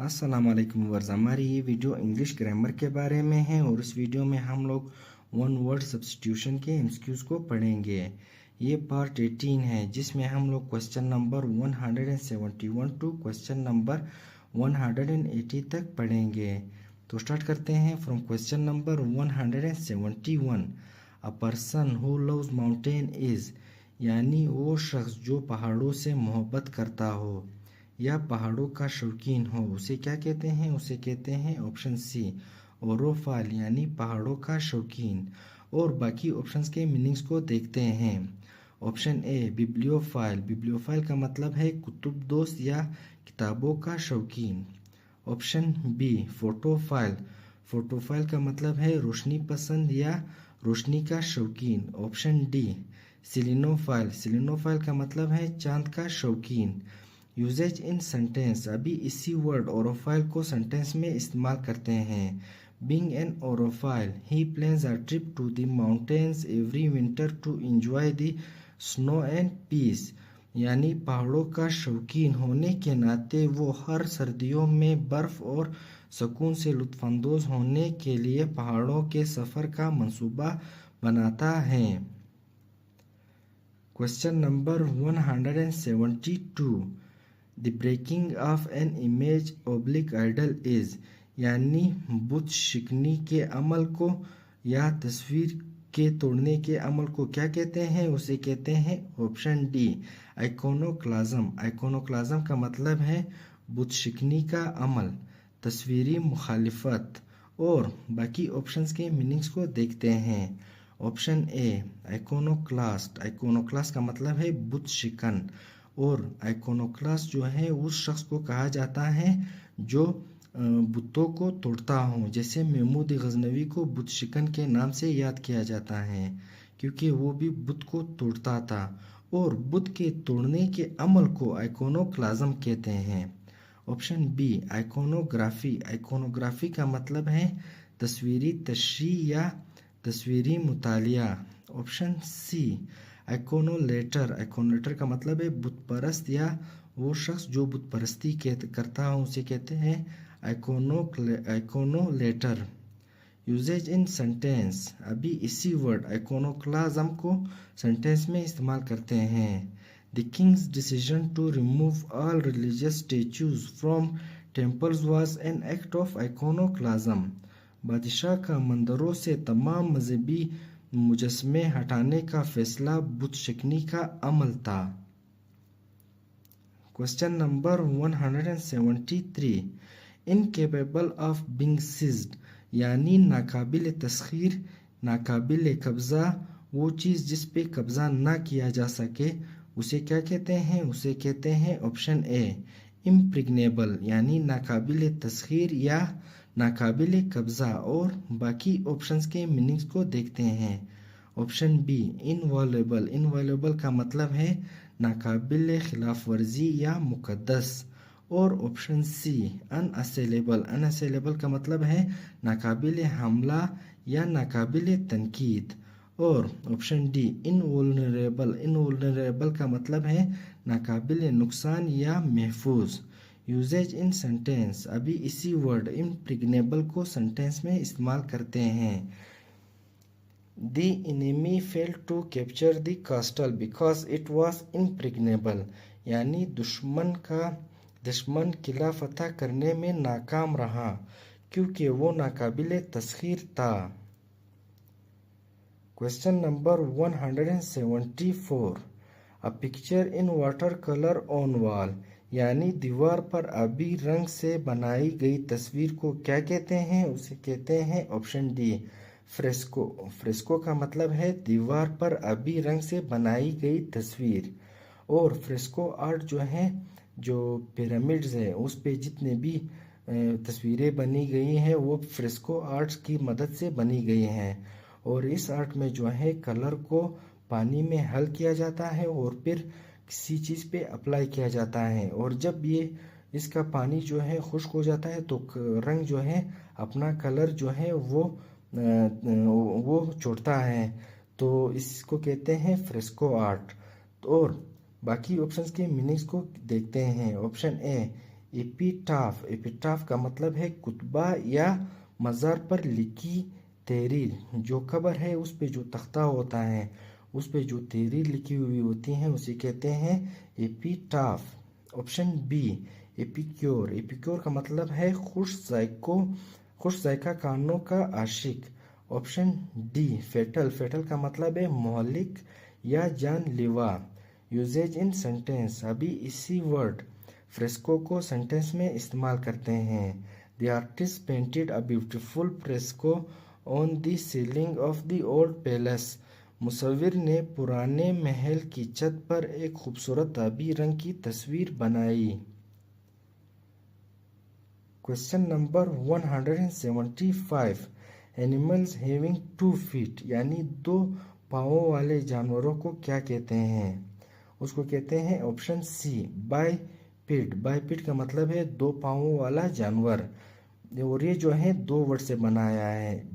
अस्सलाम वालेकुम वर्स। हमारी ये वीडियो इंग्लिश ग्रामर के बारे में है और इस वीडियो में हम लोग वन वर्ड सब्स्टिट्यूशन के एमसीक्यूज को पढ़ेंगे। ये पार्ट 18 है जिसमें हम लोग question number 171 to question number 180 तक पढ़ेंगे। तो स्टार्ट करते हैं from question number 171। A person who loves mountain is, यानी वो शख्स जो पहाड़ों से मोहब्बत करता हो या पहाड़ों का शौकीन हो, उसे क्या कहते हैं? उसे कहते हैं ऑप्शन सी ओरोफाइल, यानी पहाड़ों का शौकीन। और बाकी ऑप्शंस के मीनिंग्स को देखते हैं। ऑप्शन ए बिब्लियोफाइल, बिब्लियोफाइल का मतलब है कुतुब दोस्त या किताबों का शौकीन। ऑप्शन बी फोटोफाइल, फोटोफाइल का मतलब है रोशनी पसंद या रोशनी का शौकीन। ऑप्शन डी सिलिनोफाइल, सिलिनोफाइल का मतलब है चांद का शौकीन। यूजेज इन सेंटेंस, अभी इसी वर्ड ओरोफाइल को सेंटेंस में इस्तेमाल करते हैं। Being an orophile he plans a trip to the mountains every winter to enjoy the snow and peace, यानी पहाड़ों का शौकीन होने के नाते वो हर सर्दियों में बर्फ और सुकून से लुत्फानंदोज होने के लिए पहाड़ों के सफ़र का मंसूबा बनाता है। Question number 172। The breaking of an image oblique idol is, यानी बुत शिकनी के अमल को या तस्वीर के तोड़ने के अमल को क्या कहते हैं? उसे कहते हैं ऑप्शन डी आइकोनोक्लाज्म। आइकोनोक्लाज्म का मतलब है बुत शिकनी का अमल, तस्वीरी मुखालिफत। और बाकी ऑप्शंस के मीनिंग्स को देखते हैं। ऑप्शन ए आइकोनोक्लास्ट, आइकोनोक्लास्ट का मतलब है बुत शिकन। और आइकोनोक्लास्ट जो है उस शख्स को कहा जाता है जो बुतों को तोड़ता हो। जैसे महमूद गजनवी को बुत शिकन के नाम से याद किया जाता है क्योंकि वो भी बुत को तोड़ता था। और बुत के तोड़ने के अमल को आइकोनोक्लाज्म कहते हैं। ऑप्शन बी आइकोनोग्राफी, आइकोनोग्राफी का मतलब है तस्वीरी तशरीह या तस्वीरी मुतालिया। ऑप्शन सी आइकोनोलेटर, आइकोनोलेटर का मतलब है बुत परस्त या वो शख्स जो बुत परस्ती करता हो उसे कहते हैं आइकोनोलेटर। यूजेज इन सेंटेंस, अभी इसी वर्ड आइकोनोक्लाज्म को सेंटेंस में इस्तेमाल करते हैं। The king's decision to remove all religious statues from temples was an act of iconoclasm, बादशाह का मंदिरों से तमाम मजहबी मुजस्मे हटाने का फैसला बुत शिकनी का अमल था। Question number 173। Incapable of being seized, यानी नाकाबिल तस्खीर, नाकाबिल कब्जा, वो चीज़ जिस पे कब्जा ना किया जा सके उसे क्या कहते हैं? उसे कहते हैं ऑप्शन ए इम्प्रिग्नेबल, यानी नाकाबिल तस्खीर या नाकाबिल कब्जा। और बाकी ऑप्शंस के मीनिंग्स को देखते हैं। ऑप्शन बी इनवॉल्युबल, इनवॉल्युबल का मतलब है नाकाबिल खिलाफ वर्जी या मुकद्दस। और ऑप्शन सी अनअसेलेबल, अनअसेलेबल का मतलब है नाकाबिल हमला या नाकाबिल तनकीद। और ऑप्शन डी इनवुलनरेबल, इनवुलनरेबल का मतलब है नाकाबिल नुकसान या महफूज। यूजेज इन सेंटेंस, अभी इसी वर्ड इम्प्रिग्नेबल को सेंटेंस में इस्तेमाल करते हैं। The enemy failed to capture the castle because it was impregnable, यानी दुश्मन किला फतह करने में नाकाम रहा क्योंकि वो नाकाबिल तस्खीर था। Question number 174। A picture in water colour on wall, यानी दीवार पर आबी रंग से बनाई गई तस्वीर को क्या कहते हैं? उसे कहते हैं ऑप्शन डी फ्रेस्को। फ्रेस्को का मतलब है दीवार पर आबी रंग से बनाई गई तस्वीर। और फ्रेस्को आर्ट जो है, जो पिरामिड्स है उस पे जितने भी तस्वीरें बनी गई हैं वो फ्रेस्को आर्ट्स की मदद से बनी गई हैं। और इस आर्ट में जो है कलर को पानी में हल किया जाता है और फिर किसी चीज़ पे अप्लाई किया जाता है। और जब ये इसका पानी जो है खुश्क हो जाता है तो रंग जो है अपना कलर जो है वो छोड़ता है। तो इसको कहते हैं फ्रेस्को आर्ट। और बाकी ऑप्शंस के मीनिंग्स को देखते हैं। ऑप्शन ए एपिटाफ, एपिटाफ का मतलब है कुतबा या मज़ार पर लिखी तहरीर। जो कब्र है उस पे जो तख्ता होता है, उस पे जो तहरीर लिखी हुई होती हैं उसे कहते हैं epitaph. Option B epicure, epicure का मतलब है खुश जायका खानों का आशिक। ऑप्शन डी फेटल, फेटल का मतलब है मोहलिक या जानलेवा। यूजेज इन सेंटेंस, अभी इसी वर्ड फ्रेस्को को सेंटेंस में इस्तेमाल करते हैं। The artist painted a beautiful fresco on the ceiling of the old palace, मुसव्विर ने पुराने महल की छत पर एक खूबसूरत आबी रंग की तस्वीर बनाई। Question number 175, animals having 2 feet यानी 2 पाँवों वाले जानवरों को क्या कहते हैं? उसको कहते हैं ऑप्शन सी बाइपिड। बाइपिड का मतलब है 2 पाँवों वाला जानवर, और ये जो है 2 वर्ड से बनाया है,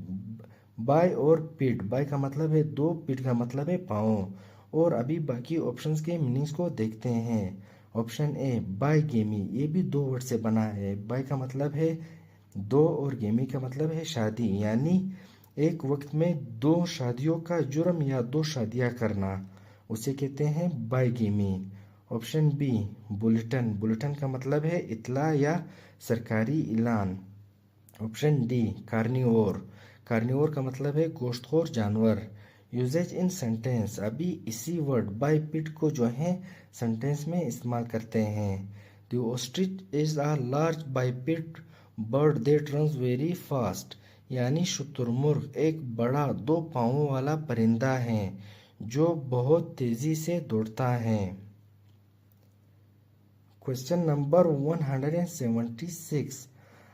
बाय और पिड। बाय का मतलब है 2, पिड का मतलब है पाँव। और अभी बाकी ऑप्शंस के मीनिंग्स को देखते हैं। ऑप्शन ए बाय गेमी, ये भी 2 वर्ड से बना है। बाय का मतलब है 2 और गेमी का मतलब है शादी, यानी एक वक्त में 2 शादियों का जुर्म या 2 शादियां करना, उसे कहते हैं बाय गेमी। ऑप्शन बी बुलेटिन, बुलेटिन का मतलब है इतला या सरकारी ऐलान। ऑप्शन डी कार्निवोर, कार्निवोर का मतलब है गोश्तखोर जानवर। यूजेज इन सेंटेंस, अभी इसी वर्ड बाइपिड को जो है सेंटेंस में इस्तेमाल करते हैं। The ostrich is a large biped bird that runs very fast, यानी शुतुरमुर्ग एक बड़ा 2 पाँवों वाला परिंदा है जो बहुत तेजी से दौड़ता है। Question number 176,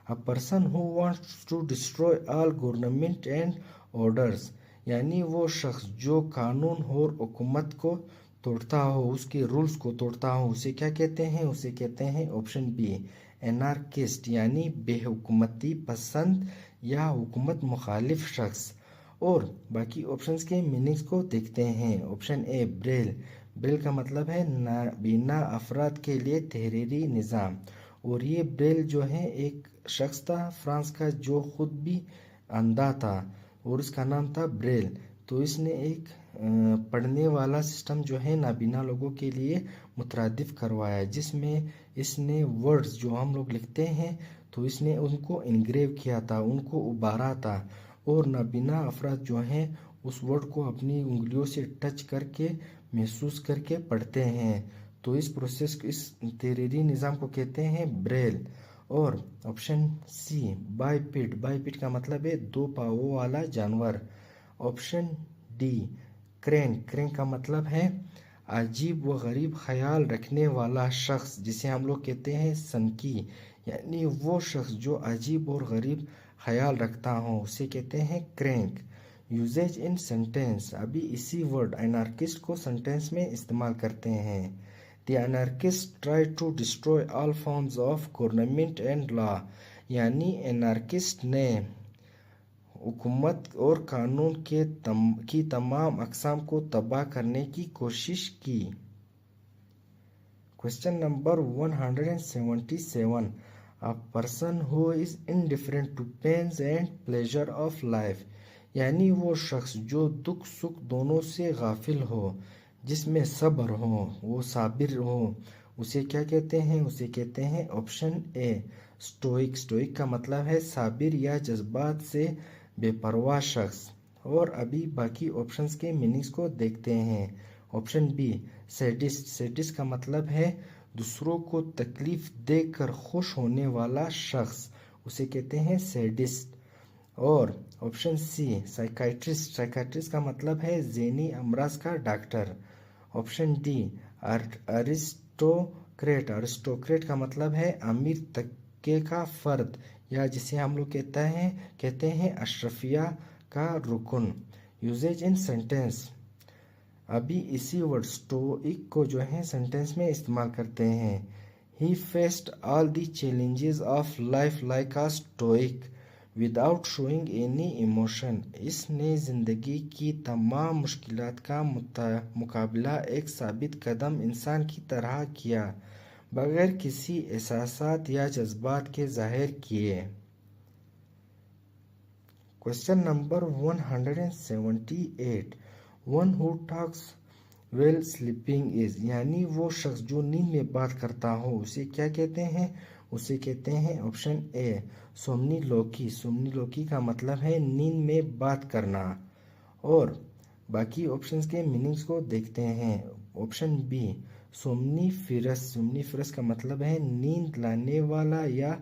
a person who wants to destroy all government and orders, यानी वो शख्स जो कानून और हुकूमत को तोड़ता हो, उसके रूल्स को तोड़ता हो, उसे क्या कहते हैं? उसे कहते हैं ऑप्शन बी एनार्किस्ट, यानी बेहुकूमती पसंद या हुकूमत मुखालिफ शख्स। और बाकी ऑप्शंस के मीनिंग्स को देखते हैं। ऑप्शन ए ब्रेल, ब्रेल का मतलब है नाबीना अफराद के लिए तहरीरी निज़ाम, और ये ब्रेल जो है एक शख्स था फ्रांस का जो खुद भी अंधा था और उसका नाम था ब्रेल। तो इसने एक पढ़ने वाला सिस्टम जो है नाबीना लोगों के लिए मुतरादिफ करवाया, जिसमें इसने वर्ड्स जो हम लोग लिखते हैं तो इसने उनको इनग्रेव किया था, उनको उबारा था, और नाबीना अफराद जो हैं उस वर्ड को अपनी उंगलियों से टच करके महसूस करके पढ़ते हैं। तो इस प्रोसेस, इस तहरीरी निज़ाम को कहते हैं ब्रेल। और ऑप्शन सी बाइपिड, बाइपिड का मतलब है 2 पाँवों वाला जानवर। ऑप्शन डी क्रैंक, क्रैंक का मतलब है अजीब व गरीब ख्याल रखने वाला शख्स, जिसे हम लोग कहते हैं सनकी, यानी वो शख्स जो अजीब और गरीब ख्याल रखता हो उसे कहते हैं क्रैंक। यूजेज इन सेंटेंस, अभी इसी वर्ड एनार्किस्ट को सेंटेंस में इस्तेमाल करते हैं। The anarchists try to destroy all forms of government and law, यानी एनार्किस्ट ने हुकूमत और कानून की तमाम अक़साम को तबाह करने की कोशिश की। Question number 177, a person who is indifferent to pains and pleasure of life, यानी वो शख्स जो दुख सुख दोनों से गाफिल हो, जिसमें सब्र हो, वो साबिर हो, उसे क्या कहते हैं? उसे कहते हैं ऑप्शन ए स्टोइक। स्टोइक का मतलब है साबिर या जज्बात से बेपरवाह शख्स। और अभी बाकी ऑप्शंस के मीनिंग्स को देखते हैं। ऑप्शन बी सैडिस्ट, सैडिस्ट का मतलब है दूसरों को तकलीफ देकर खुश होने वाला शख्स, उसे कहते हैं सैडिस्ट। और ऑप्शन सी साइकाइट्रिस्ट, साइकाइट्रिस्ट का मतलब है ज़हनी अमराज का doctor. Option D aristocrat, aristocrat का मतलब है अमीर तबके का फर्द, या जिसे हम लोग कहते हैं अशरफिया का रुकन। यूजेज इन सेंटेंस, अभी इसी वर्ड स्टोइक को जो है सेंटेंस में इस्तेमाल करते हैं। ही faced all the challenges of life like a stoic without showing any emotion, इसने ज़िंदगी की तमाम मुश्किलात का मुकाबला एक साबित कदम इंसान की तरह किया बगैर किसी एहसासात या जज्बात के जाहिर किए। Question number 178, one who talks well sleeping is, यानी वो शख्स जो नींद में बात करता हो उसे क्या कहते हैं? उसे कहते हैं ऑप्शन ए सोमनीलोकी। सोमनीलोकी का मतलब है नींद में बात करना। और बाकी ऑप्शंस के मीनिंग्स को देखते हैं। Option B सोमनीफिरस। सोमनीफिरस का मतलब है नींद लाने वाला या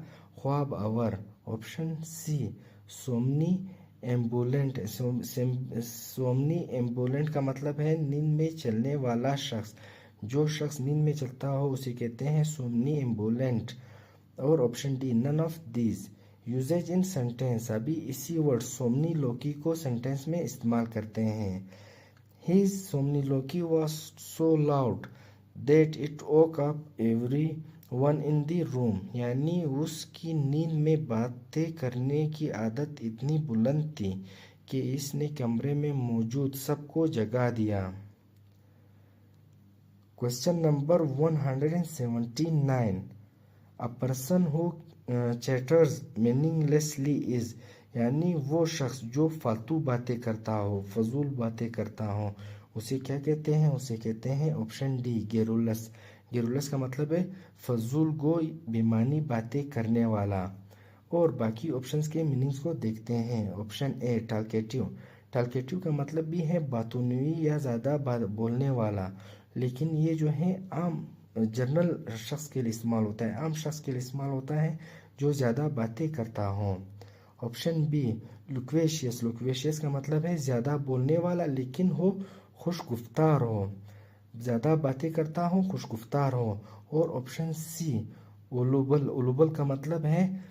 ख्वाब आवर। Option C somnambulant. Somnambulant का मतलब है नींद में चलने वाला शख्स। जो शख्स नींद में चलता हो उसे कहते हैं सोमनी एम्बुलेंट। और option D none of these usages in sentence. अभी इसी वर्ड सोमनीलोकी को सेंटेंस में इस्तेमाल करते हैं। His somniloquy was so loud that it woke up everyone in the room, यानी उसकी नींद में बातें करने की आदत इतनी बुलंद थी कि इसने कमरे में मौजूद सबको जगा दिया। Question number 179, A person who chatters meaninglessly is, यानी वो शख्स जो फालतू बातें करता हो, फजूल बातें करता हो, उसे क्या कहते हैं? उसे कहते हैं ऑप्शन डी गेरुलस। गेरुलस का मतलब है फजूल गो बेमानी बातें करने वाला। और बाकी ऑप्शंस के मीनिंग्स को देखते हैं। Option A टालकेटिव। टालकेटिव का मतलब भी है बातूनी या ज़्यादा बोलने वाला, लेकिन ये जो है आम जनरल शख्स के लिए इस्तेमाल होता है, आम शख्स के लिए इस्तेमाल होता है जो ज़्यादा बातें करता हो। Option B लुक्वेशियस। लुक्वेशियस का मतलब है ज़्यादा बोलने वाला लेकिन हो खुशगुफ्तार हो, ज़्यादा बातें करता हो, खुशगुफ्तार हो। और ऑप्शन सी उलुबल। उलुबल का मतलब है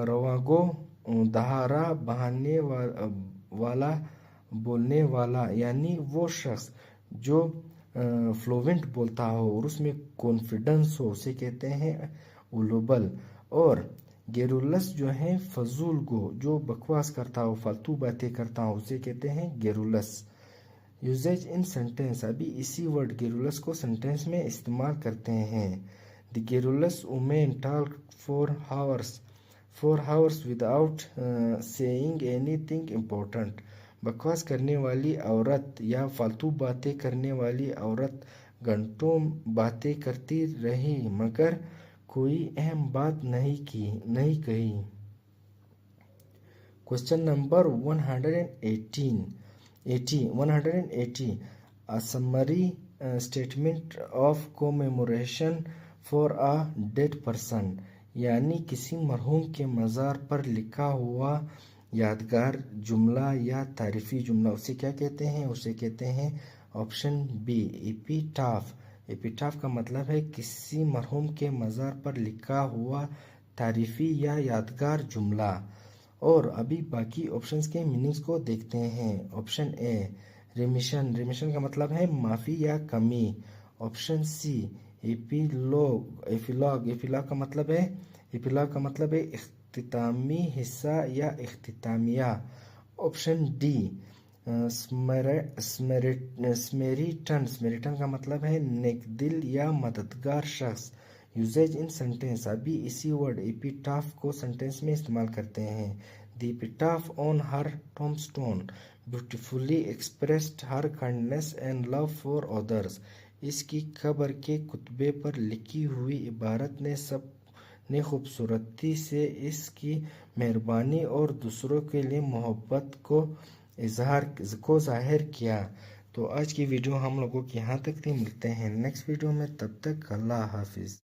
रवागो दहारा बहाने वाला बोलने वाला, यानी वो शख्स जो फ्लुएंट बोलता हो और उसमें कॉन्फिडेंस हो उसे कहते हैं उलुबल। और गेरुलस जो है फजूल गो, जो बकवास करता हो, फालतू बातें करता हो, उसे कहते हैं गेरुलस। Usage in sentence. अभी इसी वर्ड गेरुलस को सेंटेंस में इस्तेमाल करते हैं। The garrulous women talk for hours without saying anything important. बकवास करने वाली औरत या फालतू बातें करने वाली औरत घंटों बातें करती रही मगर कोई अहम बात नहीं कही। Question number 180, a summary statement of commemoration for a dead person, यानी किसी मरहूम के मज़ार पर लिखा हुआ यादगार जुमला या तारीफी जुमला, उसे क्या कहते हैं? उसे कहते हैं ऑप्शन बी एपिटाफ। एपिटाफ का मतलब है किसी मरहूम के मज़ार पर लिखा हुआ तारीफी या यादगार जुमला। और अभी बाकी ऑप्शंस के मीनिंग्स को देखते हैं। Option A remission. रिमिशन का मतलब है माफ़ी या कमी। Option C epilogue. एपिलॉग का मतलब है इख्तितामी हिस्सा या इख्तितामिया। Option D स्मेरिटन। स्मेरिटन का मतलब है नेकदिल या मददगार शख्स। Usage in sentence. अभी इसी वर्ड एपिटाफ को सेंटेंस में इस्तेमाल करते हैं। The epitaph on her tombstone beautifully expressed her kindness and love for others. इसकी कब्र के कुतबे पर लिखी हुई इबारत ने खूबसूरती से इसकी मेहरबानी और दूसरों के लिए मोहब्बत को ज़ाहिर किया। तो आज की वीडियो हम लोगों की यहाँ तक थी। मिलते हैं नेक्स्ट वीडियो में, तब तक अल्लाह हाफिज़।